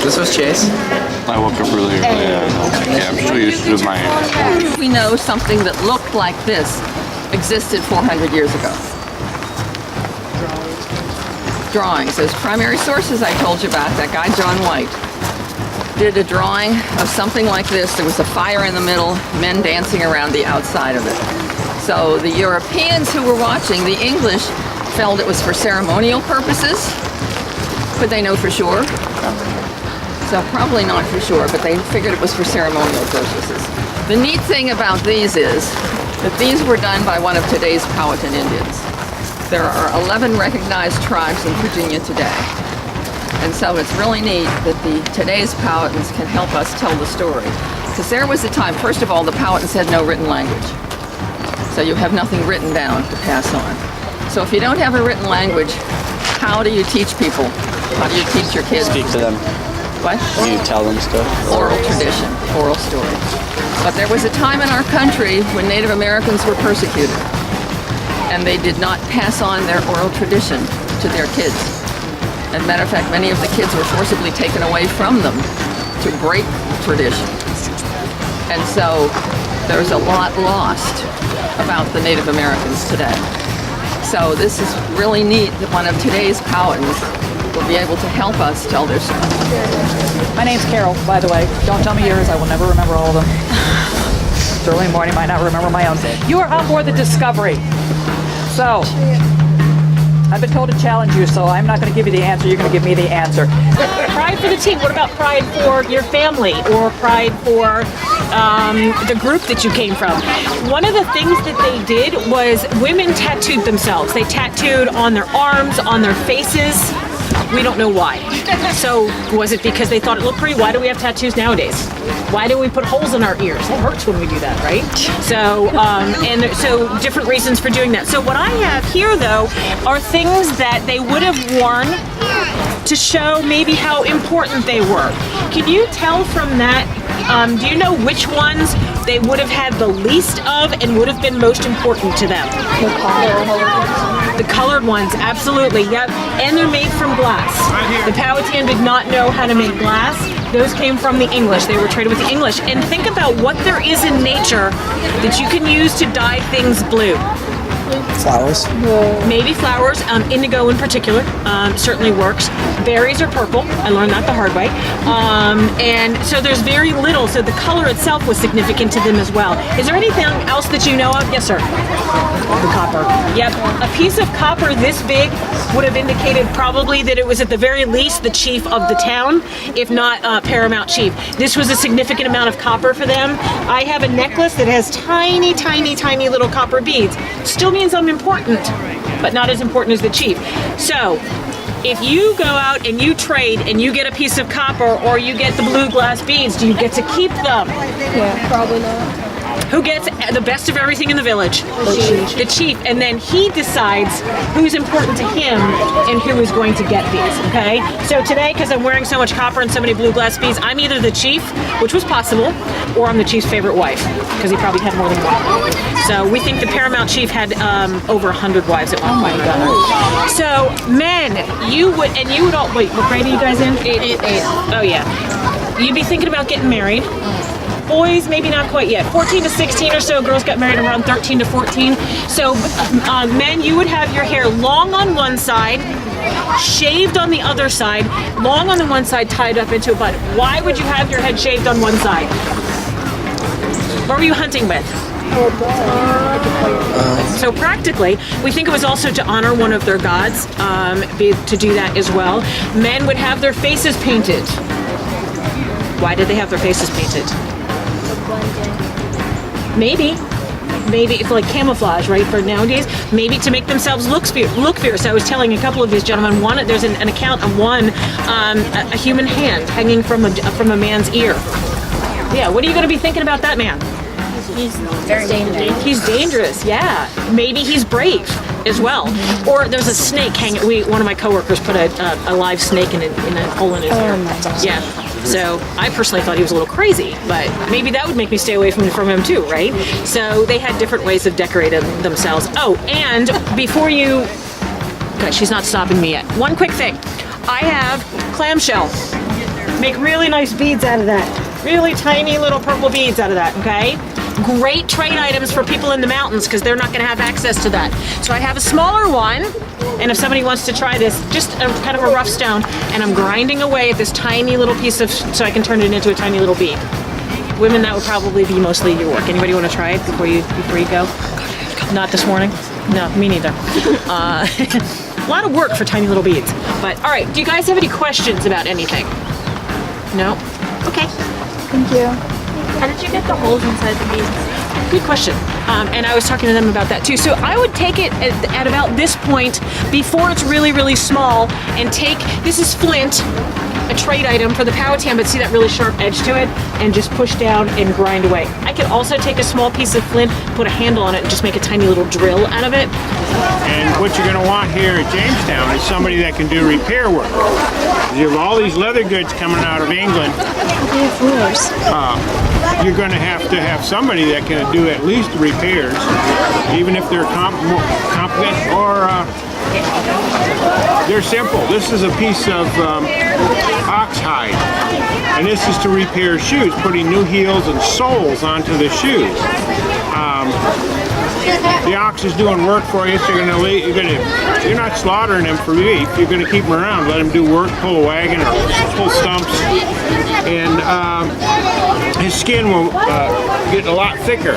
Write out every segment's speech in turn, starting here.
This was Chase. I woke up really early. Yeah, I'm still used to my... We know something that looked like this existed 400 years ago. Drawings. Those primary sources I told you about, that guy John White did a drawing of something like this. There was a fire in the middle, men dancing around the outside of it. So the Europeans who were watching, the English, felt it was for ceremonial purposes. Could they know for sure? So probably not for sure, but they figured it was for ceremonial purposes. The neat thing about these is that these were done by one of today's Powhatan Indians. There are 11 recognized tribes in Virginia today. And so it's really neat that today's Powhatans can help us tell the story. Because there was a time, first of all, the Powhatans had no written language. So you have nothing written down to pass on. So if you don't have a written language, how do you teach people? How do you teach your kids? Speak to them. What? You tell them stuff. Oral tradition, oral story. But there was a time in our country when Native Americans were persecuted. And they did not pass on their oral tradition to their kids. As a matter of fact, many of the kids were forcibly taken away from them to break tradition. And so there's a lot lost about the Native Americans today. So this is really neat that one of today's Powhatans will be able to help us tell their story. My name's Carol, by the way. Don't tell me yours, I will never remember all of them. It's early morning, might not remember my own. You are on board the Discovery. So, I've been told to challenge you, so I'm not going to give you the answer, you're going to give me the answer. Pride for the team. What about pride for your family or pride for the group that you came from? One of the things that they did was women tattooed themselves. They tattooed on their arms, on their faces. We don't know why. So was it because they thought it looked pretty? Why do we have tattoos nowadays? Why do we put holes in our ears? It hurts when we do that, right? So, so different reasons for doing that. So what I have here, though, are things that they would have worn to show maybe how important they were. Can you tell from that, do you know which ones they would have had the least of and would have been most important to them? The colored ones, absolutely, yep. And they're made from glass. The Powhatan did not know how to make glass. Those came from the English. They were traded with the English. And think about what there is in nature that you can use to dye things blue. Flowers. Maybe flowers, indigo in particular, certainly works. Berries are purple, I learned that the hard way. And so there's very little, so the color itself was significant to them as well. Is there anything else that you know of? Yes, sir. The copper. Yep, a piece of copper this big would have indicated probably that it was at the very least the chief of the town, if not paramount chief. This was a significant amount of copper for them. I have a necklace that has tiny, tiny, tiny little copper beads. Still means I'm important, but not as important as the chief. So, if you go out and you trade and you get a piece of copper or you get the blue glass beads, do you get to keep them? Yeah, probably not. Who gets the best of everything in the village? The chief. And then he decides who's important to him and who is going to get these, okay? So today, because I'm wearing so much copper and so many blue glass beads, I'm either the chief, which was possible, or I'm the chief's favorite wife, because he probably had more than one. So we think the paramount chief had over 100 wives at one point. So men, you would all, wait, what grade are you guys in? Eight. Oh yeah. You'd be thinking about getting married. Boys, maybe not quite yet. 14 to 16 or so. Girls got married around 13 to 14. So men, you would have your hair long on one side, shaved on the other side, long on the one side, tied up into a bun. Why would you have your head shaved on one side? What were you hunting with? So practically, we think it was also to honor one of their gods, to do that as well. Men would have their faces painted. Why did they have their faces painted? Maybe it's like camouflage, right? For nowadays, maybe to make themselves look fierce. I was telling a couple of these gentlemen, there's an account of one, a human hand hanging from a man's ear. Yeah, what are you going to be thinking about that man? He's very dangerous. He's dangerous, yeah. Maybe he's brave as well. Mm-hmm. Or there's a snake hanging. One of my coworkers put a live snake in a hole in his ear. Yeah. So I personally thought he was a little crazy, but maybe that would make me stay away from him too, right? So they had different ways of decorating themselves. Oh, and before you... Okay, she's not stopping me yet. One quick thing. I have clamshell. Make really nice beads out of that. Really tiny little purple beads out of that, okay? Great trade items for people in the mountains because they're not going to have access to that. So I have a smaller one, and if somebody wants to try this, just a kind of a rough stone, and I'm grinding away at this tiny little piece of, so I can turn it into a tiny little bead. Women, that would probably be mostly your work. Anybody want to try it before you go? Not this morning? No, me neither. A lot of work for tiny little beads. But all right, do you guys have any questions about anything? No? Okay. Thank you. How did you get the holes inside the beads? Good question. And I was talking to them about that too. So I would take it at about this point before it's really, really small and take, this is flint, a trade item for the Powhatan, but see that really sharp edge to it, and just push down and grind away. I could also take a small piece of flint, put a handle on it, and just make a tiny little drill out of it. And what you're going to want here at Jamestown is somebody that can do repair work. You have all these leather goods coming out of England. You're going to have somebody that can do at least the repairs, even if they're competent or they're simple. This is a piece of ox hide, and this is to repair shoes, putting new heels and soles onto the shoes. The ox is doing work for you, so you're not slaughtering them for beef. You're going to keep them around, let them do work, pull a wagon or pull stumps, and his skin will get a lot thicker.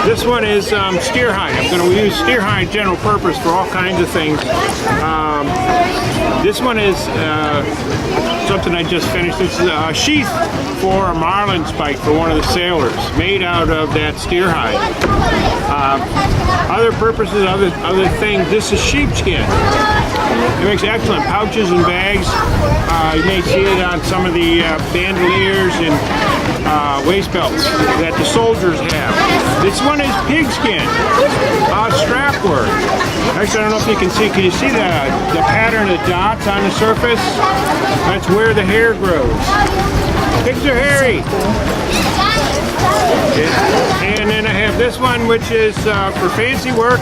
This one is steer hide. I'm going to use steer hide general purpose for all kinds of things. This one is something I just finished. This is a sheath for a marlin spike for one of the sailors, made out of that steer hide. Other purposes, other things. This is sheepskin. It makes excellent pouches and bags. You may see it on some of the bandoliers and waist belts that the soldiers have. This one is pigskin, strap work. Actually, I don't know if you can see. Can you see the pattern of dots on the surface? That's where the hair grows. Pigs are hairy. And then I have this one, which is for fancy work.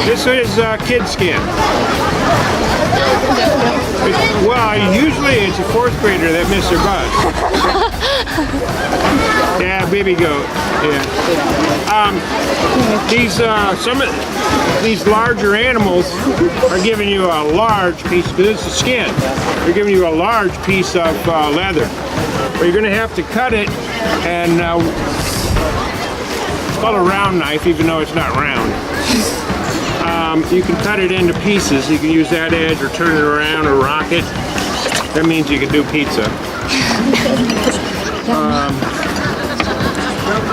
This is kid skin. Usually it's a fourth grader that missed their bus. Yeah, baby goat. Yeah. Some of these larger animals are giving you a large piece, because it's the skin. They're giving you a large piece of leather. But you're going to have to cut it, and it's called a round knife, even though it's not round. You can cut it into pieces. You can use that edge or turn it around or rock it. That means you can do pizza.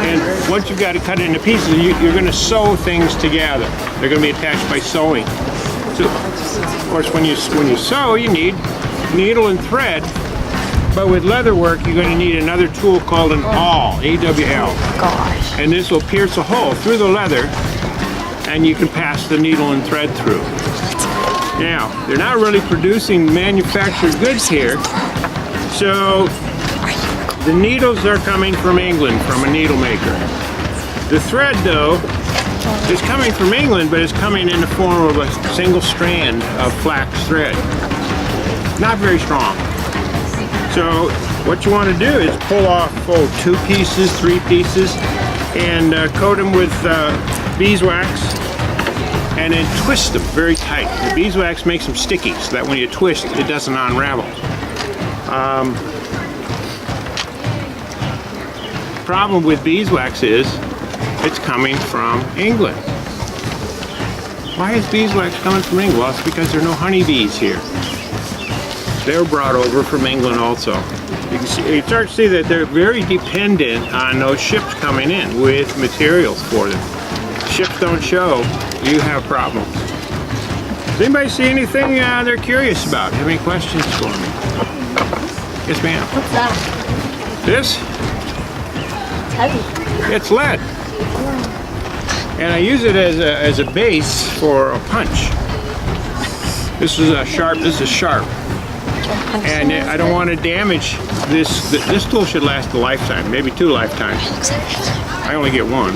And once you've got it cut into pieces, you're going to sew things together. They're going to be attached by sewing. So, of course, when you sew, you need needle and thread. But with leather work, you're going to need another tool called an awl, A-W-L. Gosh. And this will pierce a hole through the leather, and you can pass the needle and thread through. Now, they're not really producing manufactured goods here, so the needles are coming from England, from a needle maker. The thread, though, is coming from England, but it's coming in the form of a single strand of flax thread. Not very strong. So what you want to do is pull off 2 pieces, 3 pieces, and coat them with beeswax, and then twist them very tight. The beeswax makes them sticky, so that when you twist, it doesn't unravel. Problem with beeswax is it's coming from England. Why is beeswax coming from England? Well, it's because there are no honeybees here. They're brought over from England also. You start to see that they're very dependent on those ships coming in with materials for them. Ships don't show, you have problems. Does anybody see anything they're curious about? Have any questions for me? Yes, ma'am. What's that? This? It's heavy. It's lead. And I use it as a base for a punch. This is sharp. And I don't want to damage this. This tool should last a lifetime, maybe 2 lifetimes. I only get 1.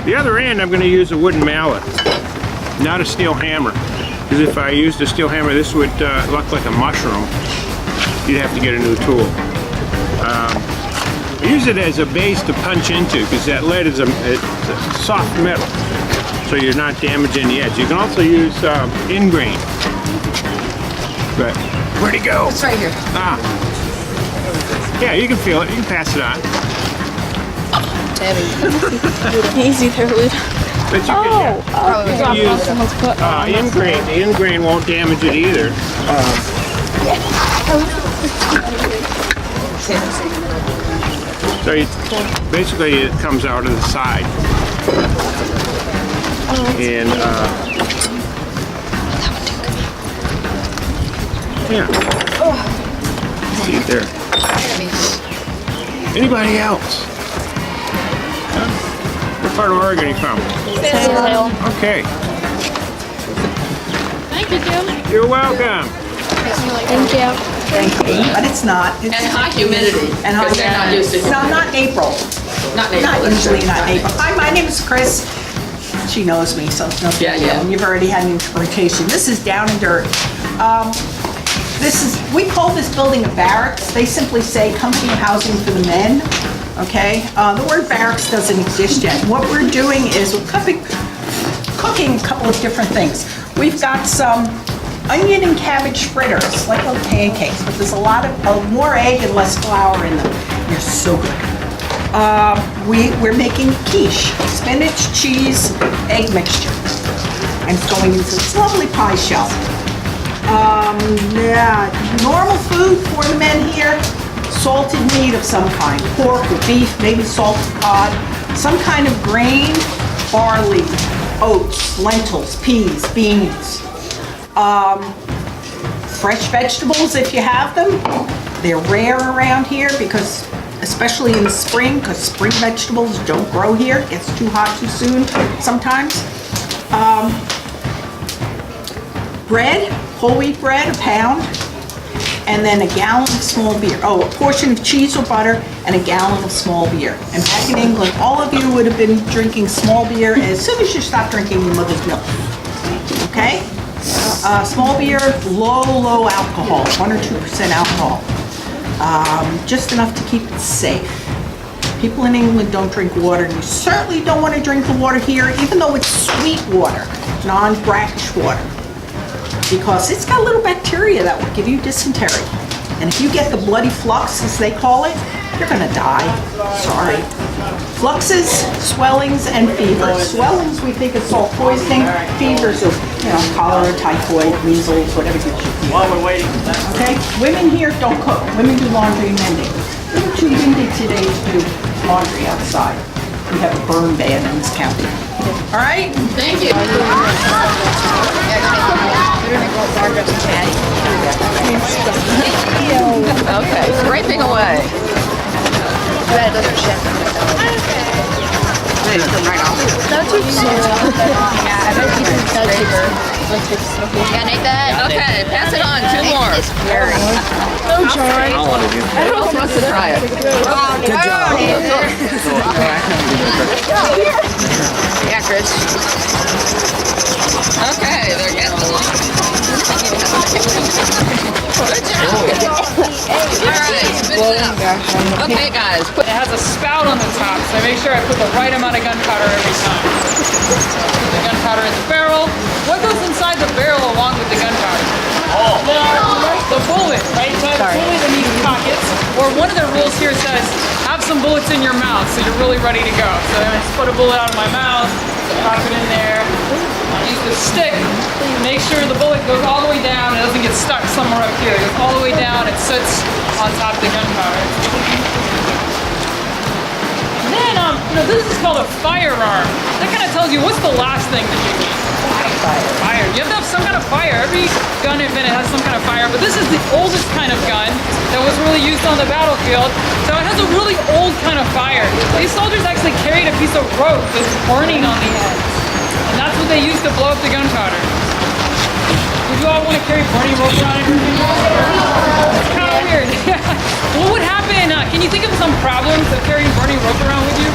The other end, I'm going to use a wooden mallet, not a steel hammer. Because if I used a steel hammer, this would look like a mushroom. You'd have to get a new tool. I use it as a base to punch into because that lead is it's a soft metal, so you're not damaging the edge. You can also use ingrain. But where'd it go? It's right here. Ah. Yeah, you can feel it. You can pass it on. Easy there, Luke. But you can use ingrain. The ingrain won't damage it either. So basically it comes out of the side. And yeah. See it there. Anybody else? Huh? What part of Oregon are you from? Okay. Thank you, Jim. You're welcome. Thank you. But it's not. It's, And high humidity. and because they're not used to it. No, not in April. Not in Not April. usually not in April. Hi, my name is Chris. She knows me, so it's no big Yeah, deal. yeah. And you've already had an interpretation. This is Down and Dirt. We call this building a barracks. They simply say company housing for the men. Okay? The word barracks doesn't exist yet. What we're doing is we're cooking a couple of different things. We've got some onion and cabbage fritters, like little pancakes, but there's a lot of more egg and less flour in them. They're so good. We're making quiche, spinach, cheese, egg mixture. And it's going into this lovely pie shell. Yeah, normal food for the men here, salted meat of some kind, pork or beef, maybe salted cod, some kind of grain, barley, oats, lentils, peas, beans. Fresh vegetables if you have them. They're rare around here because, especially in the spring, because spring vegetables don't grow here. It gets too hot too soon sometimes. Bread, whole wheat bread, a pound, and then a gallon of small beer. Oh, a portion of cheese or butter and a gallon of small beer. And back in England, all of you would have been drinking small beer as soon as you stopped drinking your mother's milk. Okay? Small beer, low alcohol, 1 or 2% alcohol. Just enough to keep it safe. People in England don't drink water. You certainly don't want to drink the water here, even though it's sweet water, non-brackish water, because it's got a little bacteria that will give you dysentery. And if you get the bloody flux, as they call it, you're gonna die. Sorry. Fluxes, swellings, and fevers. Swellings we think is salt poisoning. Fevers are, cholera, typhoid, measles, whatever you should feel. While we're waiting. Okay? Women here don't cook. Women do laundry and mending. We're too windy today to do laundry outside. We have a burn ban in this county. All right? Thank you. Okay, scraping away. That doesn't ship. That's what you Yeah, I bet you can touch it. You gonna eat that? Okay, pass it on. 2 more. No, John. Who else wants to try it? Good job. Yeah, Chris. Okay, they're getting along. Good job. All right, spit it out. Okay, guys. It has a spout on the top, so I make sure I put the right amount of gunpowder every time. The gunpowder in the barrel. What goes inside the barrel along with the gunpowder? The bullet, right? So I have a bullet in these pockets, or one of the rules here says, have some bullets in your mouth so you're really ready to go. So I just put a bullet out of my mouth, pop it in there, use the stick, make sure the bullet goes all the way down, it doesn't get stuck somewhere up here. It goes all the way down, it sits on top of the gunpowder. Then, this is called a firearm. That kind of tells you what's the last thing that you need. Fire. You have to have some kind of fire. Every gun invented has some kind of fire, but this is the oldest kind of gun that was really used on the battlefield. So it has a really old kind of fire. These soldiers actually carried a piece of rope that's burning on the end. And that's what they used to blow up the gunpowder. Would you all want to carry burning rope around everything? It's kind of weird. What would happen? Can you think of some problems of carrying burning rope around with you?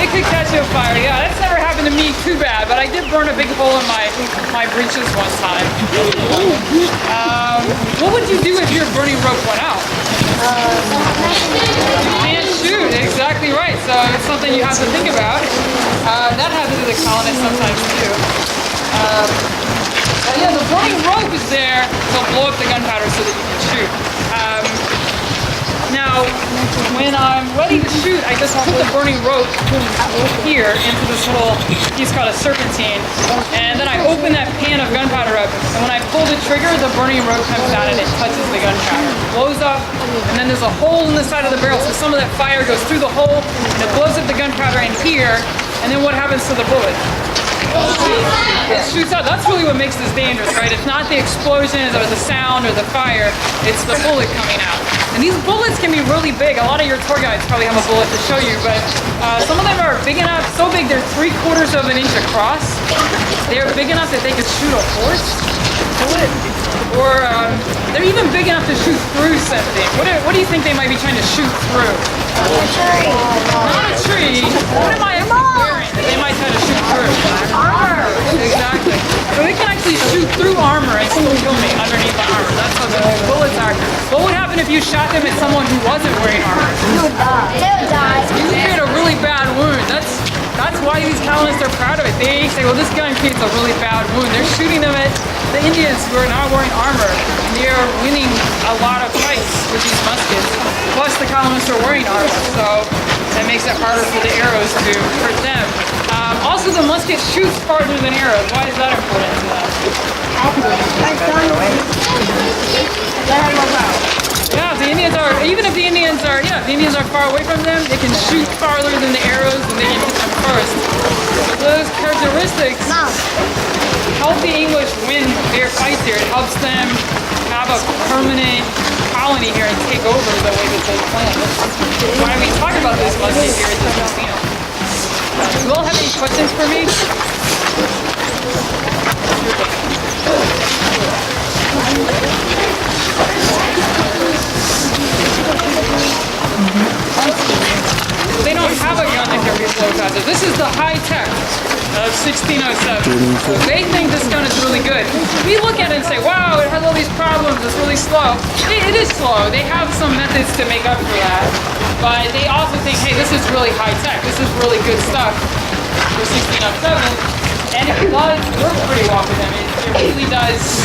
It could catch you on fire. Yeah, that's never happened to me too bad, but I did burn a big hole in my breeches one time. What would you do if your burning rope went out? You can't shoot, exactly right. So it's something you have to think about. That happens to the colonists sometimes too. But yeah, the burning rope is there to blow up the gunpowder so that you can shoot. Now, when I'm ready to shoot, I just put the burning rope here into this little piece called a serpentine, and then I open that pan of gunpowder up, and when I pull the trigger, the burning rope comes down and it touches the gunpowder, blows up, and then there's a hole in the side of the barrel, so some of that fire goes through the hole, and it blows up the gunpowder in here, and then what happens to the bullet? It shoots out. That's really what makes this dangerous, right? It's not the explosions or the sound or the fire, it's the bullet coming out. And these bullets can be really big. A lot of your tour guides probably have a bullet to show you, but some of them are big enough, so big they're 3/4 of an inch across. They're big enough that they could shoot a horse. Or they're even big enough to shoot through something. What do you think they might be trying to shoot through? Not a tree. What am I wearing that they might try to shoot through? Armor. Exactly. So they can actually shoot through armor and still kill me underneath the armor. That's how the bullets are. What would happen if you shot them at someone who wasn't wearing armor? They would die. You create a really bad wound. That's why these colonists are proud of it. They say, well, this gun creates a really bad wound. They're shooting them at the Indians who are not wearing armor. They're winning a lot of fights with these muskets. Plus, the colonists are wearing armor, so that makes it harder for the arrows to hurt them. Also, the musket shoots farther than arrows. Why is that important to them? Yeah, the Indians are, even if the Indians are far away from them, they can shoot farther than the arrows and they can hit them first. Those characteristics help the English win their fights here. It helps them have a permanent colony here and take over the way that they plan. Why we talk about this musket here at the casino. Do you all have any questions for me? They don't have a gun that can reload faster. This is the high tech of 1607. So they think this gun is really good. We look at it and say, wow, it has all these problems, it's really slow. It is slow. They have some methods to make up for that. But they also think, hey, this is really high tech. This is really good stuff for 1607. And it does work pretty well for them. It really does.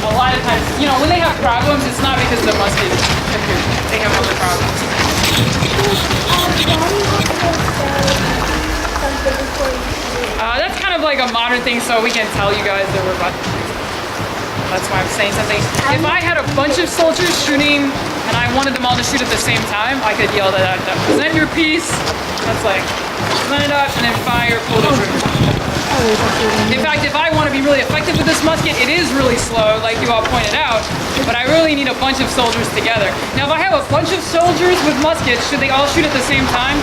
A lot of times, you know, when they have problems, it's not because the musket is confused. They have other problems. That's kind of like a modern thing, so we can tell you guys that we're about to do something. That's why I'm saying something. If I had a bunch of soldiers shooting and I wanted them all to shoot at the same time, I could yell that at them. Present your piece. That's like, present it up and then fire, pull the trigger. In fact, if I want to be really effective with this musket, it is really slow, like you all pointed out, but I really need a bunch of soldiers together. Now, if I have a bunch of soldiers with muskets, should they all shoot at the same time?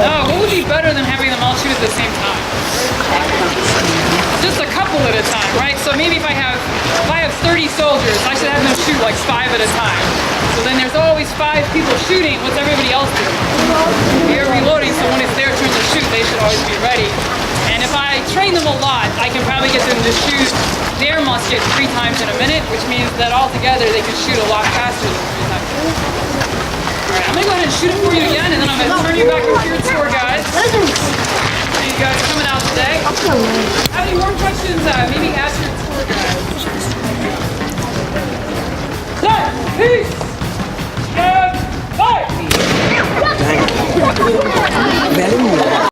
No, what would be better than having them all shoot at the same time? Just a couple at a time, right? So maybe if I have 30 soldiers, I should have them shoot like 5 at a time. So then there's always 5 people shooting. What's everybody else doing? They're reloading, so when it's their turn to shoot, they should always be ready. And if I train them a lot, I can probably get them to shoot their musket 3 times in a minute, which means that altogether they can shoot a lot faster than 3 times. Alright, I'm gonna go ahead and shoot it for you again, and then I'm gonna turn you back over to your tour guys. You guys coming out today. Have any more questions? Maybe ask your tour guys. Done! Peace!